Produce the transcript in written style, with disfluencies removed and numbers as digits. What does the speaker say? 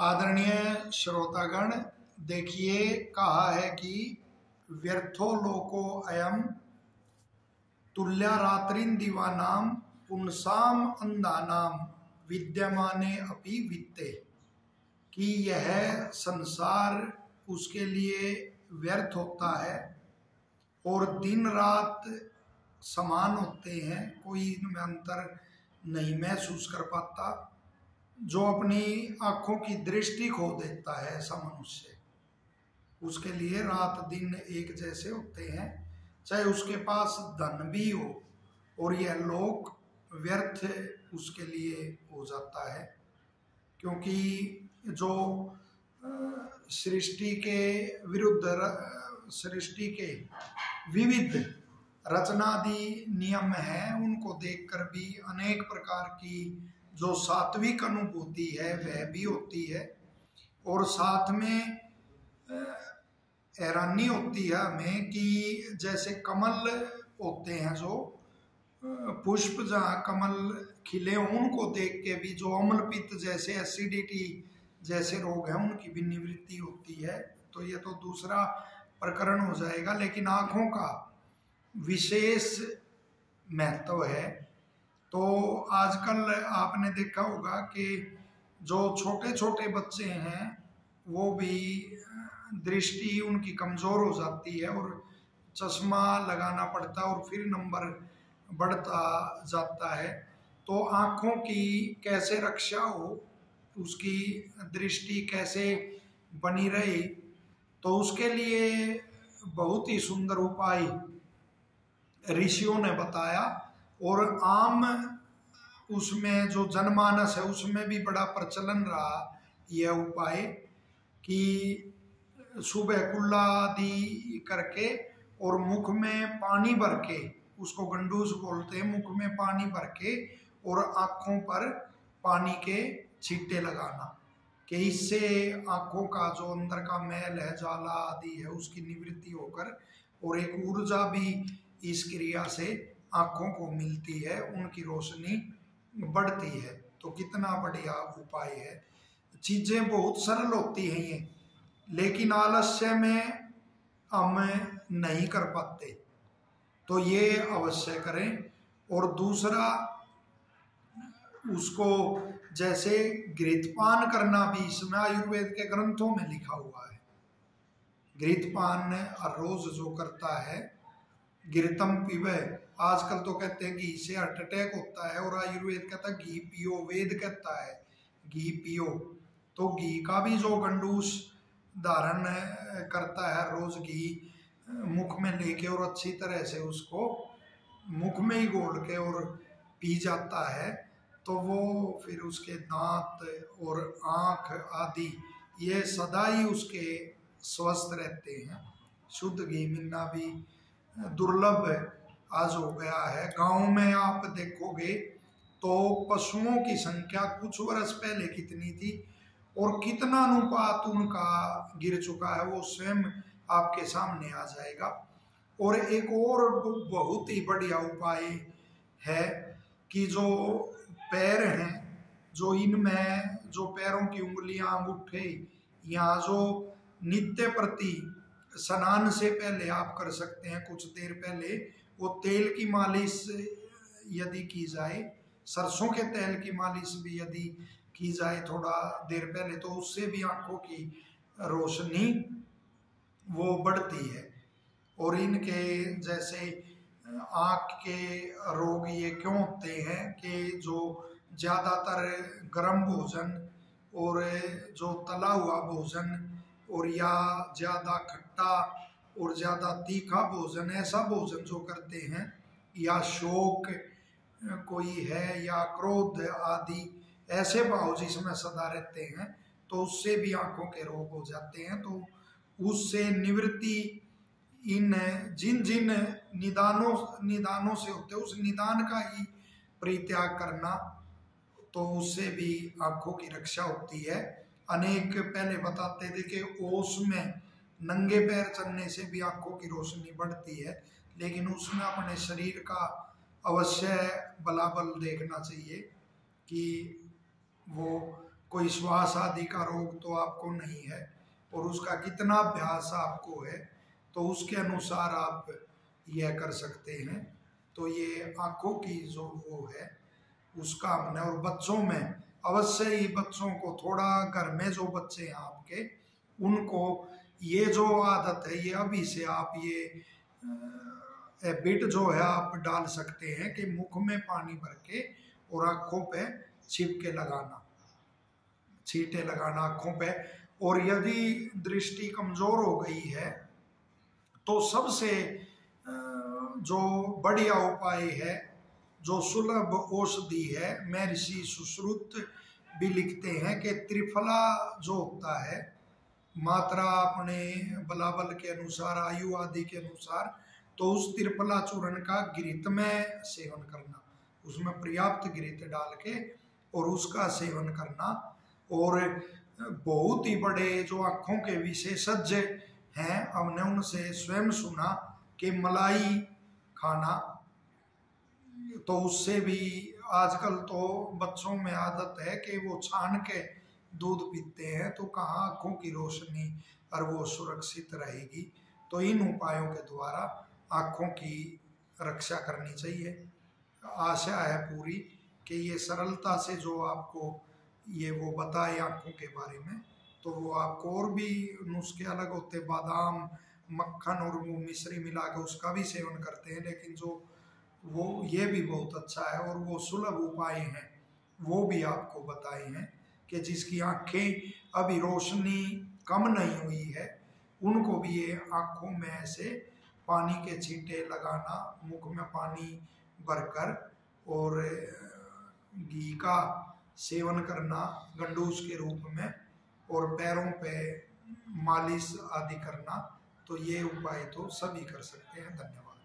आदरणीय श्रोतागण, देखिए कहा है कि व्यर्थो लोको अयम तुल्या रात्रिन दीवानाम पुंसाम अंधानाम विद्यमाने अपि वित्ते, कि यह संसार उसके लिए व्यर्थ होता है और दिन रात समान होते हैं, कोई इनमें अंतर नहीं महसूस कर पाता। जो अपनी आंखों की दृष्टि खो देता है ऐसा मनुष्य, उसके लिए रात दिन एक जैसे होते हैं, चाहे उसके पास धन भी हो, और यह लोक व्यर्थ उसके लिए हो जाता है। क्योंकि जो सृष्टि के विरुद्ध, सृष्टि के विविध रचनादि नियम हैं, उनको देखकर भी अनेक प्रकार की जो सात्विक अनुभूति है वह भी होती है, और साथ में हैरानी होती है हमें कि जैसे कमल होते हैं, जो पुष्प जहाँ कमल खिले उनको देख के भी जो अम्ल पित्त जैसे एसिडिटी जैसे रोग हैं उनकी भी निवृत्ति होती है। तो ये तो दूसरा प्रकरण हो जाएगा, लेकिन आँखों का विशेष महत्व है। तो आजकल आपने देखा होगा कि जो छोटे छोटे बच्चे हैं वो भी दृष्टि उनकी कमज़ोर हो जाती है और चश्मा लगाना पड़ता है और फिर नंबर बढ़ता जाता है। तो आँखों की कैसे रक्षा हो, उसकी दृष्टि कैसे बनी रहे, तो उसके लिए बहुत ही सुंदर उपाय ऋषियों ने बताया, और आम उसमें जो जनमानस है उसमें भी बड़ा प्रचलन रहा यह उपाय कि सुबह कुल्ला आदि करके और मुख में पानी भर के, उसको गंडूस बोलते हैं, मुख में पानी भर के और आँखों पर पानी के छींटे लगाना, कि इससे आँखों का जो अंदर का मैल है, जाला आदि है, उसकी निवृत्ति होकर और एक ऊर्जा भी इस क्रिया से आँखों को मिलती है, उनकी रोशनी बढ़ती है। तो कितना बढ़िया उपाय है। चीज़ें बहुत सरल होती हैं ये, लेकिन आलस्य में हम नहीं कर पाते, तो ये अवश्य करें। और दूसरा, उसको जैसे घृतपान करना भी इसमें आयुर्वेद के ग्रंथों में लिखा हुआ है। घृतपान रोज जो करता है, घृतम पीवे, आजकल तो कहते हैं घी से हार्ट अटैक होता है, और आयुर्वेद कहता है घी पियो, वेद कहता है घी पियो। तो घी का भी जो गंडूस धारण करता है, रोज घी मुख में लेके और अच्छी तरह से उसको मुख में ही घोल के और पी जाता है, तो वो फिर उसके दांत और आँख आदि ये सदा ही उसके स्वस्थ रहते हैं। शुद्ध घी मिलना भी दुर्लभ आज हो गया है। गांव में आप देखोगे तो पशुओं की संख्या कुछ वर्ष पहले कितनी थी और कितना अनुपात उनका गिर चुका है, वो स्वयं आपके सामने आ जाएगा। और एक और बहुत ही बढ़िया उपाय है कि जो पैर हैं, जो इनमें जो पैरों की उंगलियां, अंगूठे, यहाँ जो नित्य प्रति स्नान से पहले आप कर सकते हैं, कुछ देर पहले वो तेल की मालिश यदि की जाए, सरसों के तेल की मालिश भी यदि की जाए थोड़ा देर पहले, तो उससे भी आंखों की रोशनी वो बढ़ती है। और इनके जैसे आँख के रोग ये क्यों होते हैं कि जो ज़्यादातर गर्म भोजन और जो तला हुआ भोजन और या ज़्यादा खट्टा और ज़्यादा तीखा भोजन, ऐसा भोजन जो करते हैं, या शोक कोई है या क्रोध आदि ऐसे भाव जिसमें सदा रहते हैं, तो उससे भी आँखों के रोग हो जाते हैं। तो उससे निवृत्ति इन जिन जिन निदानों से होते हैं, उस निदान का ही परित्याग करना, तो उससे भी आँखों की रक्षा होती है। अनेक पहले बताते थे कि ओस में नंगे पैर चलने से भी आँखों की रोशनी बढ़ती है, लेकिन उसमें अपने शरीर का अवश्य बलाबल देखना चाहिए कि वो कोई श्वास आदि का रोग तो आपको नहीं है और उसका कितना अभ्यास आपको है तो उसके अनुसार आप यह कर सकते हैं। तो ये आँखों की जो वो है उसका हमने, और बच्चों में अवश्य ही बच्चों को थोड़ा, घर में जो बच्चे हैं आपके उनको ये जो आदत है ये अभी से आप ये हैबिट जो है आप डाल सकते हैं कि मुख में पानी भर के और आँखों पे छिपके लगाना, छींटे लगाना आँखों पे। और यदि दृष्टि कमजोर हो गई है तो सबसे जो बढ़िया उपाय है, जो सुलभ औषधि है, महर्षि सुश्रुत भी लिखते हैं कि त्रिफला जो होता है, मात्रा अपने बलाबल के अनुसार, आयु आदि के अनुसार, तो उस त्रिफला चूर्ण का घृत में सेवन करना, उसमें पर्याप्त घृत डाल के और उसका सेवन करना। और बहुत ही बड़े जो आँखों के विशेषज्ञ हैं हमने उनसे स्वयं सुना कि मलाई खाना, तो उससे भी आजकल तो बच्चों में आदत है कि वो छान के दूध पीते हैं, तो कहाँ आँखों की रोशनी और वो सुरक्षित रहेगी। तो इन उपायों के द्वारा आँखों की रक्षा करनी चाहिए। आशा है पूरी कि ये सरलता से जो आपको ये वो बताए आँखों के बारे में, तो वो आपको और भी नुस्खे अलग होते, बादाम मक्खन और वो मिश्री मिला के उसका भी सेवन करते हैं, लेकिन जो वो ये भी बहुत अच्छा है और वो सुलभ उपाय हैं वो भी आपको बताए हैं कि जिसकी आँखें अभी रोशनी कम नहीं हुई है उनको भी ये आँखों में ऐसे पानी के छींटे लगाना, मुख में पानी भरकर और घी का सेवन करना गंडूस के रूप में और पैरों पे मालिश आदि करना। तो ये उपाय तो सभी कर सकते हैं। धन्यवाद।